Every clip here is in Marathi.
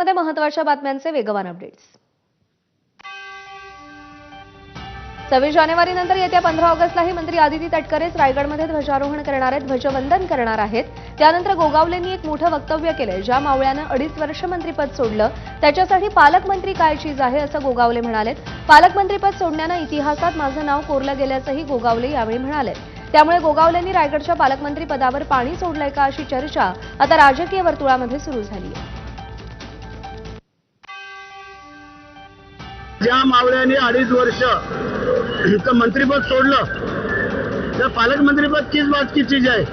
मध्ये महत्त्वाच्या बातम्यांचे वेगवान अपडेट्स। 26 जानेवारीनंतर येत्या 15 ऑगस्टलाही मंत्री आदिती तटकरेच रायगडमध्ये ध्वजारोहण करणार आहेत, ध्वजवंदन करणार आहेत। त्यानंतर गोगावलेंनी एक मोठं वक्तव्य केलंय। ज्या मावळ्यानं 2.5 वर्ष मंत्रिपद सोडलं त्याच्यासाठी पालकमंत्री काय चीज आहे असं गोगावले म्हणाले। पालकमंत्रीपद सोडण्यानं इतिहासात माझं नाव कोरलं गेल्याचंही गोगावले यावेळी म्हणाले। त्यामुळे गोगावलेंनी रायगडच्या पालकमंत्री पदावर पाणी सोडलंय का अशी चर्चा आता राजकीय वर्तुळामध्ये सुरू झाली आहे। ज्या मावळ्याने 2.5 वर्ष मंत्रिपद सोडलं त्या पालकमंत्रीपद किस बात की चीज आहे।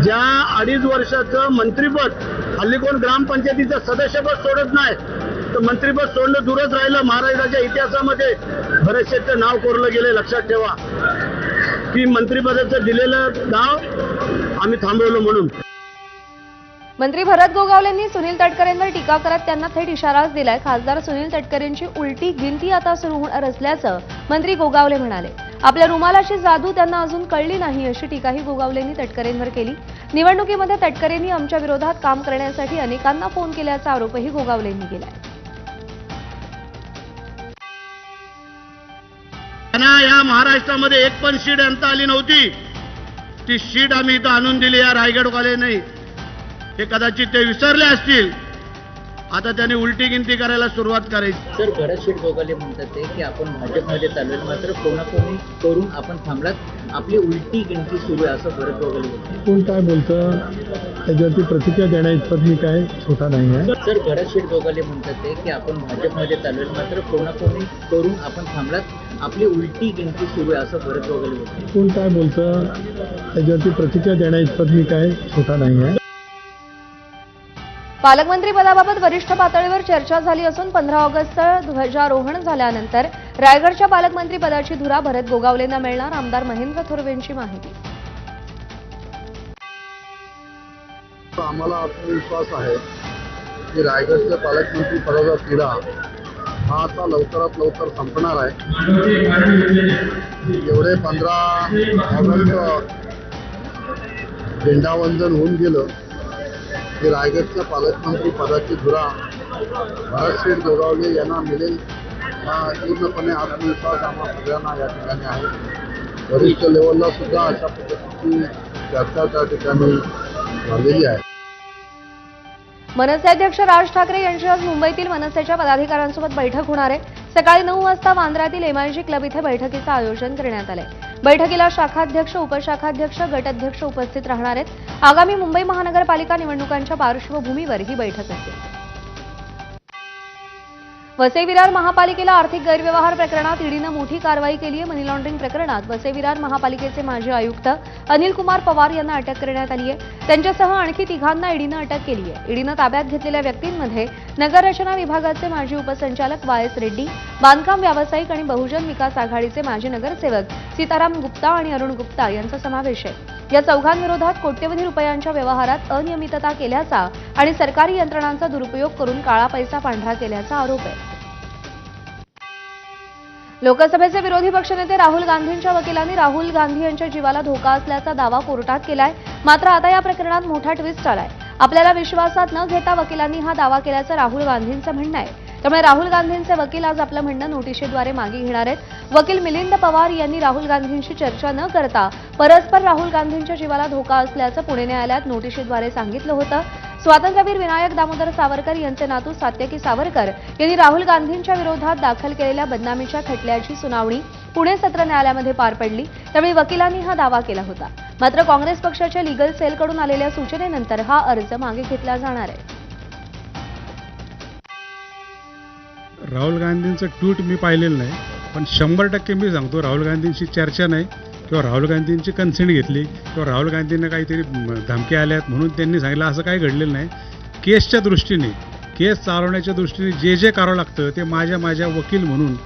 ज्या 2.5 वर्षाचं मंत्रिपद हल्ली कोण ग्रामपंचायतीचं सदस्यपद सोडत नाही, तर मंत्रिपद सोडणं दूरच राहिलं। महाराष्ट्राच्या इतिहासामध्ये बरेचसे नाव कोरलं गेले। लक्षात ठेवा की मंत्रिपदाचं दिलेलं नाव आम्ही थांबवलं म्हणून। मंत्री भरत गोगावलेंनी सुनील तटकरेंवर टीका करत त्यांना थेट इशाराच दिलाय। खासदार सुनील तटकरेंची उलटी गिनती आता सुरू होणार असल्याचं मंत्री गोगावले म्हणाले। आपल्या रुमालाची जादू त्यांना अजून कळली नाही अशी टीकाही गोगावलेंनी तटकरेंवर केली। निवडणुकीमध्ये तटकरेंनी आमच्या विरोधात काम करण्यासाठी अनेकांना फोन केल्याचा आरोपही गोगावलेंनी केलाय। त्यांना या महाराष्ट्रामध्ये एक पण सीट आणता आली नव्हती, ती सीट आम्ही इथं आणून दिली या रायगडवाल्यांनी। हे कदाचित ते विसरले असतील, आता त्यांनी उलटी गिनती करायला सुरुवात करायची। सर, भरत शेठ गोगावले म्हणतात की आपण भाजपमध्ये चालू आहे, मात्र कोणाकोणी करून आपण थांबलात, आपली उलटी गिनती सुरू आहे असं भरत गोगावले म्हणतात। कोण काय बोलतं त्याच्यावरती प्रतिक्रिया देण्याइतपत मी काय छोटा नाही आहे। सर, भरत शेठ गोगावले म्हणतात की आपण भाजपमध्ये चालू आहे, मात्र कोणाकोणी करून आपण थांबलात, आपली उलटी गिनती सुरू आहे असं भरत गोगावले म्हणतात। कोण काय बोलतं त्याच्यावरती प्रतिक्रिया देण्याइतपत मी काय छोटा नाही आहे। पालकमंत्री पदाबाबत वरिष्ठ पातळीवर चर्चा झाली असून 15 ऑगस्टचं ध्वजारोहण झाल्यानंतर रायगडच्या पालकमंत्री पदाची धुरा भरत गोगावलेंना मिळणार, आमदार महेंद्र थोरवेंची माहिती। आम्हाला आत्मविश्वास आहे की रायगडच्या पालकमंत्री पदाचा तिढा हा आता लवकरात लवकर संपणार आहे। एवढे 15 ऑगस्ट झेंडावंदन होऊन गेलं की रायगडच्या पालकमंत्री पदाची धुरा भरत शेठ गोगावले यांना मिळेल हा पूर्णपणे आत्मविश्वास आम्हा सगळ्यांना या ठिकाणी आहे। वरिष्ठ लेवलला सुद्धा अशा पद्धतीची चर्चा त्या ठिकाणी झालेली आहे। मनसे अध्यक्ष राज ठाकरे यांची आज मुंबईतील मनसेच्या पदाधिकाऱ्यांसोबत बैठक होणार आहे। सकाळी 9 वाजता वांद्र्यातील एमआयजी क्लब इथे बैठकीचं आयोजन करण्यात आलंय। बैठकीला शाखाध्यक्ष, उपशाखाध्यक्ष, गटाध्यक्ष उपस्थित राहणार आहेत। आगामी मुंबई महानगरपालिका निवडणुकांच्या पार्श्वभूमीवर ही बैठक असेल। वसई-विरार महापालिकेला आर्थिक गैरव्यवहार प्रकरणात ईडीनं मोठी कारवाई केली आहे। मनी लॉन्ड्रिंग प्रकरणात वसई-विरार महापालिकेचे माजी आयुक्त अनिल कुमार पवार यांना अटक करण्यात आली आहे। त्यांच्यासह आणखी 3घांना ईडीनं अटक केली आहे। ईडीनं ताब्यात घेतलेल्या व्यक्तींमध्ये नगररचना विभागाचे माजी उपसंचालक वाय.एस. रेड्डी, बांधकाम व्यावसायिक आणि बहुजन विकास आघाडीचे माजी नगरसेवक सीताराम गुप्ता आणि अरुण गुप्ता यांचा समावेश आहे। या चौघांविरोधात कोट्यवधी रुपयांच्या व्यवहारात अनियमितता केल्याचा आणि सरकारी यंत्रणांचा दुरुपयोग करून काळा पैसा पांढरा केल्याचा आरोप आहे। लोकसभेचे विरोधी पक्षनेते राहुल गांधींच्या वकिलांनी राहुल गांधी यांच्या जीवाला धोका असल्याचा दावा कोर्टात केलाय। मात्र आता या प्रकरणात मोठा ट्विस्ट आलाय। आपल्याला विश्वासात न घेता वकिलांनी हा दावा केल्याचं राहुल गांधींचं म्हणणं आहे। त्यामुळे राहुल गांधींचे वकील आज आपलं म्हणणं नोटिशीद्वारे मागे घेणार आहेत। वकील मिलिंद पवार यांनी राहुल गांधींशी चर्चा न करता परस्पर राहुल गांधींच्या जीवाला धोका असल्याचं पुणे न्यायालयात नोटिशीद्वारे सांगितलं होतं। स्वातंत्र्यवीर विनायक दामोदर सावरकर यांचे नातू सात्यकी सावरकर यांनी राहुल गांधींच्या विरोधात दाखल केलेल्या बदनामीच्या खटल्याची सुनावणी पुणे सत्र न्यायालयामध्ये पार पडली। त्यावेळी वकिलांनी हा दावा केला होता। मात्र काँग्रेस पक्षाच्या लीगल सेलकडून आलेल्या सूचनेनंतर हा अर्ज मागे घेतला जाणार आहे। राहुल गांधींचं ट्विट मी पाहिलेलं नाही, पण 100% मी सांगतो राहुल गांधींची चर्चा नाही किंवा राहुल गांधींची कन्सेंट घेतली किंवा राहुल गांधींना काहीतरी धमकी आल्यात म्हणून त्यांनी सांगितलं असं काही घडलेलं नाही। केसच्या दृष्टीने, केस चालवण्याच्या दृष्टीने जे जे करावं लागतं ते माझ्या वकील म्हणून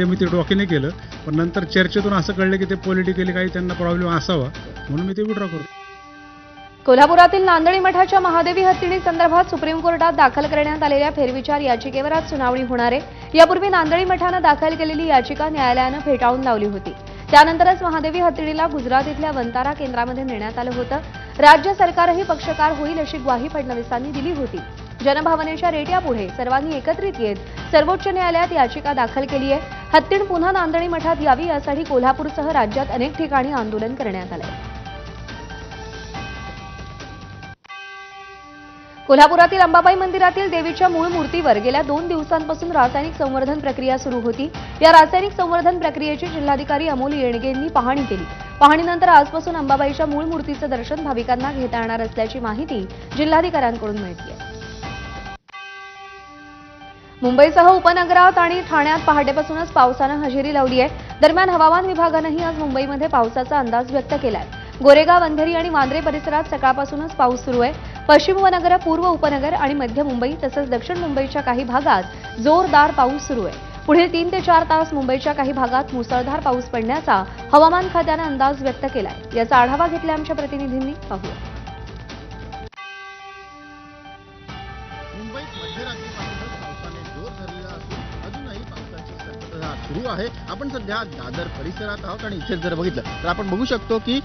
मी ते डोक्याने केलं, पण नंतर चर्चेतून असं कळलं की ते पॉलिटिकली काही त्यांना प्रॉब्लेम असावा म्हणून मी ते विड्रॉ करतो। कोल्हापुरातील नांदणी मठाच्या महादेवी हत्तीणी संदर्भात सुप्रीम कोर्टात दाखल करण्यात आलेल्या फेरविचार याचिकेवर आज सुनावणी होणार आहे। यापूर्वी नांदणी मठानं दाखल केलेली याचिका न्यायालयानं फेटाळून लावली होती। त्यानंतरच महादेवी हत्तीणीला गुजरात इथल्या वंतारा केंद्रामध्ये नेण्यात आलं होतं। राज्य सरकारही पक्षकार होईल अशी ग्वाही फडणवीसांनी दिली होती। जनभावनेच्या रेट्यापुढे सर्वांनी एकत्रित येत सर्वोच्च न्यायालयात याचिका दाखल केली आहे. हत्तीण पुन्हा नांदणी मठात यावी यासाठी कोल्हापूरसह राज्यात अनेक ठिकाणी आंदोलन करण्यात आले. कोल्हापुरातील अंबाबाई मंदिरातील देवीच्या मूळ मूर्तीवर गेल्या 2 दिवसांपासून रासायनिक संवर्धन प्रक्रिया सुरू होती. या रासायनिक संवर्धन प्रक्रियेची जिल्हाधिकारी अमोल येणगे यांनी पाहणी केली. पाहणीनंतर आजपासून अंबाबाईच्या मूळ मूर्तीचं दर्शन भाविकांना घेता येणार असल्याची माहिती जिल्हाधिकाऱ्यांकडून मिळते. मुंबईसह उपनगरात आणि ठाण्यात पहाटेपासूनच पावसानं हजेरी लावली आहे. दरम्यान हवामान विभागानंही आज मुंबईमध्ये पावसाचा अंदाज व्यक्त केलाय. गोरेगाव, अंधेरी आणि वांद्रे परिसरात सकाळपासूनच पाऊस सुरू आहे. पश्चिम उपनगर, पूर्व उपनगर आणि मध्य मुंबई तसंच दक्षिण मुंबईच्या काही भागात जोरदार पाऊस सुरू आहे. पुढील 3 ते 4 तास मुंबईच्या काही भागात मुसळधार पाऊस पडण्याचा हवामान खात्यानं अंदाज व्यक्त केलाय. याचा आढावा घेतला आमच्या प्रतिनिधींनी. पाहूया. मुंबईत मध्यरात्रीपासूनच पावसाने जोर धरलेला असून अजूनही पावसाची संततधार सुरू आहे. आपण सध्या दादर परिसरात आहोत आणि इथे जर बघितलं तर आपण बघू शकतो की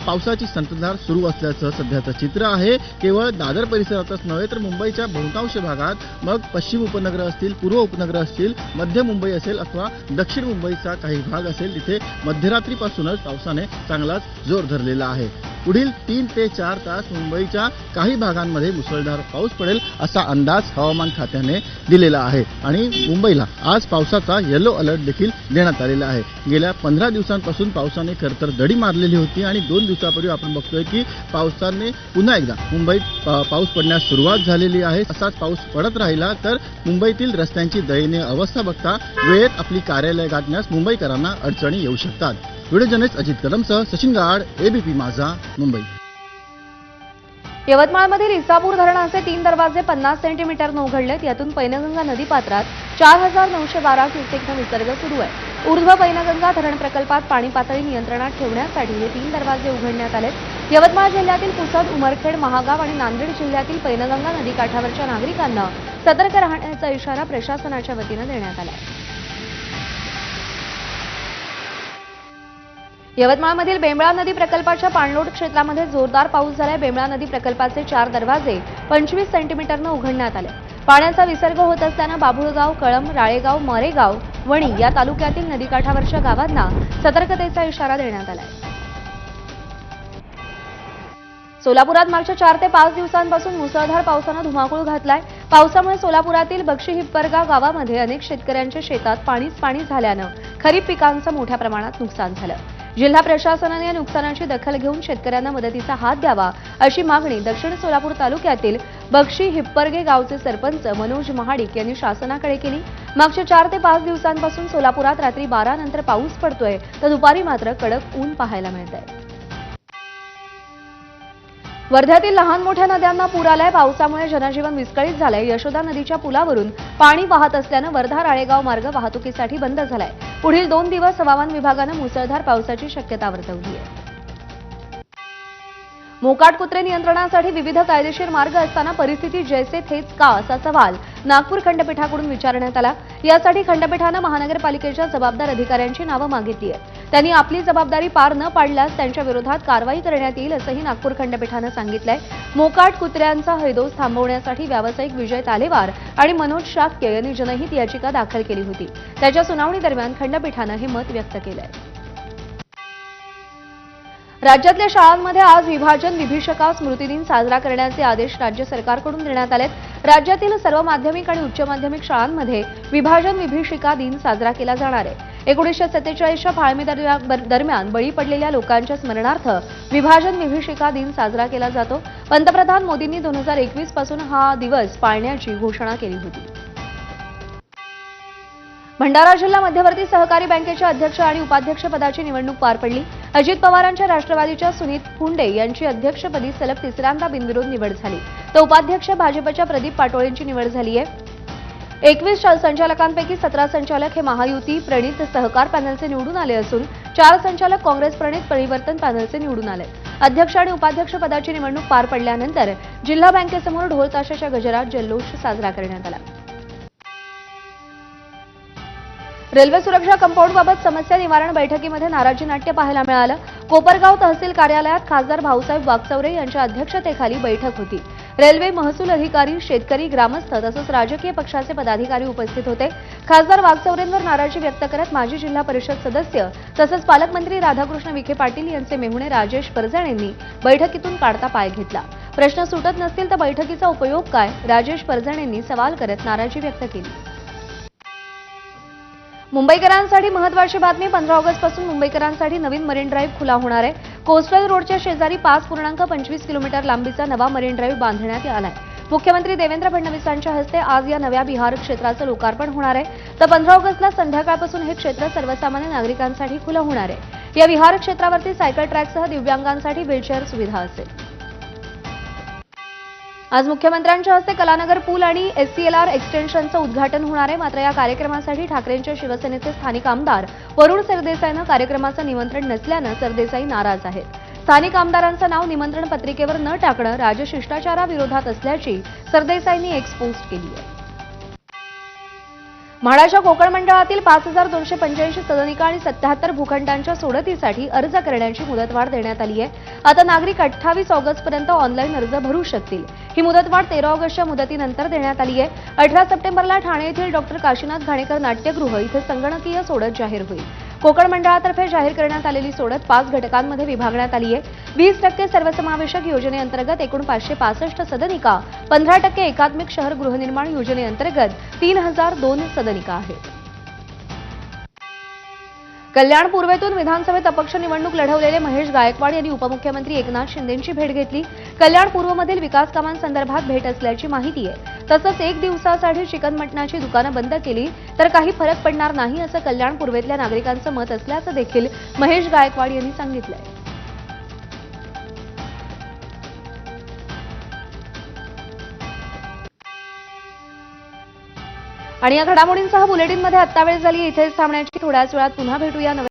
पावसाची संततधार सुरू असल्याचं सध्याचं चित्र आहे. केवळ दादर परिसरातच नव्हे तर मुंबईच्या बहुतांश भागात मग पश्चिम उपनगर असतील, पूर्व उपनगर असतील, मध्य मुंबई असेल अथवा दक्षिण मुंबईचा काही भाग असेल तिथे मध्यरात्रीपासूनच पावसाने चांगलाच जोर धरलेला आहे. पुढील 3 ते 4 तास मुंबईच्या काही भागांमध्ये मुसळधार पाऊस पडेल असा अंदाज हवामान खात्याने दिलेला आहे आणि मुंबईला आज पावसाचा येलो अलर्ट देखील देण्यात आलेला आहे. गेल्या 15 दिवसांपासून पावसाने खरतर दडी मारलेली होती आणि 2 दिवसापूर्वी आपण बघतोय की पावसाने पुन्हा एकदा मुंबईत पाऊस पडण्यास सुरुवात झालेली आहे. असाच पाऊस पडत राहिला तर मुंबईतील रस्त्यांची दयनीय अवस्था बघता वेळेत आपली कार्यालय गाठण्यास मुंबईकरांना अडचणी येऊ शकतात. व्हिडिओ जर्नलिस्ट अजित कदमसह सचिन गाड, एबीपी माझा, मुंबई. यवतमाळमधील इसापूर धरणाचे 3 दरवाजे 50 सेंटीमीटरनं उघडलेत. यातून पैनगंगा नदीपात्रात 4,912 क्युसेकनं विसर्ग सुरू आहे. ऊर्ध्व पैनगंगा धरण प्रकल्पात पाणी पातळी नियंत्रणात ठेवण्यासाठी हे 3 दरवाजे उघडण्यात आलेत. यवतमाळ जिल्ह्यातील पुसद, उमरखेड, महागाव आणि नांदेड जिल्ह्यातील पैनगंगा नदीकाठावरच्या नागरिकांना सतर्क राहण्याचा इशारा प्रशासनाच्या वतीनं देण्यात आला आहे. यवतमाळमधील बेंबळा नदी प्रकल्पाच्या पाणलोट क्षेत्रामध्ये जोरदार पाऊस झालाय. बेंबळा नदी प्रकल्पाचे 4 दरवाजे 25 सेंटीमीटरनं उघडण्यात आले. पाण्याचा विसर्ग होत असल्यानं बाभुळगाव, कळंब, राळेगाव, मरेगाव, वणी या तालुक्यातील नदीकाठावरच्या गावांना सतर्कतेचा इशारा देण्यात आलाय. सोलापुरात मागच्या 4 ते 5 दिवसांपासून मुसळधार पावसानं धुमाकूळ घातलाय. पावसामुळे सोलापुरातील बक्षी हिप्परगा गावामध्ये अनेक शेतकऱ्यांच्या शेतात पाणी झाल्यानं खरीप पिकांचं मोठ्या प्रमाणात नुकसान झालं. जिल्हा प्रशासनाने या नुकसानाची दखल घेऊन शेतकऱ्यांना मदतीचा हात द्यावा अशी मागणी दक्षिण सोलापूर तालुक्यातील बक्षी हिप्परगे गावचे सरपंच मनोज महाडिक यांनी शासनाकडे केली. मागच्या 4 ते 5 दिवसांपासून सोलापुरात रात्री 12 नंतर पाऊस पडतोय तर दुपारी मात्र कडक ऊन पाहायला मिळतंय. वर्ध्यातील लहान मोठ्या नद्यांना पूर आलाय. पावसामुळे जनजीवन विस्कळीत झालंय. यशोदा नदीच्या पुलावरून पाणी वाहत असल्यानं वर्धा राळेगाव मार्ग वाहतुकीसाठी बंद झालाय. पुढील 2 दिवस हवामान विभागानं मुसळधार पावसाची शक्यता वर्तवली आहे. मोकाट कुत्रे नियंत्रणासाठी विविध कायदेशीर मार्ग असताना परिस्थिती जैसे थेच का असा सवाल नागपूर खंडपीठाकडून विचारण्यात आला. यासाठी खंडपीठानं महानगरपालिकेच्या जबाबदार अधिकाऱ्यांची नावं मागितली आहेत. त्यांनी आपली जबाबदारी पार न पाडल्यास त्यांच्या विरोधात कारवाई करण्यात येईल असंही नागपूर खंडपीठानं सांगितलंय. मोकाट कुत्र्यांचा हैदोस थांबवण्यासाठी व्यावसायिक विजय तालेवार आणि मनोज शाक्य यांनी जनहित याचिका दाखल केली होती. त्याच्या सुनावणी दरम्यान खंडपीठानं हे मत व्यक्त केलंय. राज्यातल्या शाळांमध्ये आज विभाजन विभीषका स्मृतिदिन साजरा करण्याचे आदेश राज्य सरकारकडून देण्यात आलेत. राज्यातील सर्व माध्यमिक आणि उच्च माध्यमिक शाळांमध्ये विभाजन विभीषिका दिन साजरा केला जाणार आहे. 1947च्या फाळणी दरम्यान बळी पडलेल्या लोकांच्या स्मरणार्थ विभाजन विभीषिका दिन साजरा केला जातो. पंतप्रधान मोदींनी 2021 पासून हा दिवस पाळण्याची घोषणा केली होती. भंडारा जिल्हा मध्यवर्ती सहकारी बँकेच्या अध्यक्ष आणि उपाध्यक्ष पदाची निवडणूक पार पडली. अजित पवारांच्या राष्ट्रवादीच्या सुनीत फुंडे यांची अध्यक्षपदी सलग 3ऱ्यांदा बिनविरोध निवड झाली. तर उपाध्यक्ष भाजपच्या प्रदीप पाटोळेंची निवड झाली आहे. 21 संचालकांपैकी 17 संचालक हे महायुती प्रणित सहकार पॅनलचे निवडून आले असून 4 संचालक काँग्रेस प्रणित परिवर्तन पॅनलचे निवडून आले. अध्यक्ष आणि उपाध्यक्ष पदाची निवडणूक पार पडल्यानंतर जिल्हा बँकेसमोर ढोल ताशाच्या गजरात जल्लोष साजरा करण्यात आला. रेल्वे सुरक्षा कंपाऊंडबाबत समस्या निवारण बैठकीमध्ये नाराजी नाट्य पाहायला मिळालं. कोपरगाव तहसील कार्यालयात खासदार भाऊसाहेब वागचौरे यांच्या अध्यक्षतेखाली बैठक होती. रेल्वे, महसूल अधिकारी, शेतकरी, ग्रामस्थ तसंच राजकीय पक्षाचे पदाधिकारी उपस्थित होते. खासदार वागचौरेंवर नाराजी व्यक्त करत माजी जिल्हा परिषद सदस्य तसंच पालकमंत्री राधाकृष्ण विखे पाटील यांचे मेहुणे राजेश परजणेंनी बैठकीतून काढता पाय घेतला. प्रश्न सुटत नसतील तर बैठकीचा उपयोग काय, राजेश परजणेंनी सवाल करत नाराजी व्यक्त केली. मुंबईकरांसाठी महत्त्वाची बातमी. 15 ऑगस्टपासून मुंबईकरांसाठी नवीन मरीन ड्राईव्ह खुला होणार आहे. कोस्टल रोडच्या शेजारी 5.25 किलोमीटर लांबीचा नवा मरीन ड्राईव्ह बांधण्यात आलाय. मुख्यमंत्री देवेंद्र फडणवीसांच्या हस्ते आज या नव्या विहार क्षेत्राचं लोकार्पण होणार आहे. तर 15 ऑगस्टला संध्याकाळपासून हे क्षेत्र सर्वसामान्य नागरिकांसाठी खुलं होणार आहे. या विहार क्षेत्रावरती सायकल ट्रॅकसह दिव्यांगांसाठी व्हीलचेअर सुविधा असेल. आज मुख्यमंत्र्यांच्या हस्ते कलानगर पूल आणि SCLR एक्सटेन्शनचं उद्घाटन होणार आहे. मात्र या कार्यक्रमासाठी ठाकरेंच्या शिवसेनेचे स्थानिक आमदार वरुण सरदेसाईंना कार्यक्रमाचं निमंत्रण नसल्यानं सरदेसाई नाराज आहेत. स्थानिक आमदारांचं नाव निमंत्रण पत्रिकेवर न टाकणं राजशिष्टाचाराविरोधात असल्याची सरदेसाईंनी एक पोस्ट केली आहे. म्हाडाच्या कोकण मंडळातील 5,285 सदनिका आणि 77 भूखंडांच्या सोडतीसाठी अर्ज करण्याची मुदतवाढ देण्यात आली आहे. आता नागरिक 28 ऑगस्टपर्यंत ऑनलाईन अर्ज भरू शकतील. ही मुदतवाढ 13 ऑगस्टच्या मुदतीनंतर देण्यात आली आहे. 18 सप्टेंबरला ठाणे येथील डॉ. काशीनाथ घाणेकर नाट्यगृह इथे संगणकीय सोडत जाहीर होईल. कोकण मंडळातर्फे जाहीर करण्यात आलेली सोडत 5 घटकांमध्ये विभागण्यात आली आहे. 20% सर्वसमावेशक योजनेअंतर्गत एकूण 565 सदनिका, 15% एकात्मिक शहर गृहनिर्माण योजनेअंतर्गत 3002 सदनिका आहेत. कल्याण पूर्वेतून विधानसभेत अपक्ष निवडणूक लढवलेले महेश गायकवाड यांनी उपमुख्यमंत्री एकनाथ शिंदेंची भेट घेतली. कल्याण पूर्वमधील विकास कामांसंदर्भात भेट असल्याची माहिती आहे. तसंच 1 दिवसासाठी चिकन मटणाची दुकानं बंद केली तर काही फरक पडणार नाही असं कल्याण पूर्वेतल्या नागरिकांचं मत असल्याचं देखील महेश गायकवाड यांनी सांगितलंय. आणि या घडामोडींसह बुलेटिनमध्ये आत्ता वेळ झाली. इथेच थांबण्याची. थोड्याच वेळात पुन्हा भेटूया.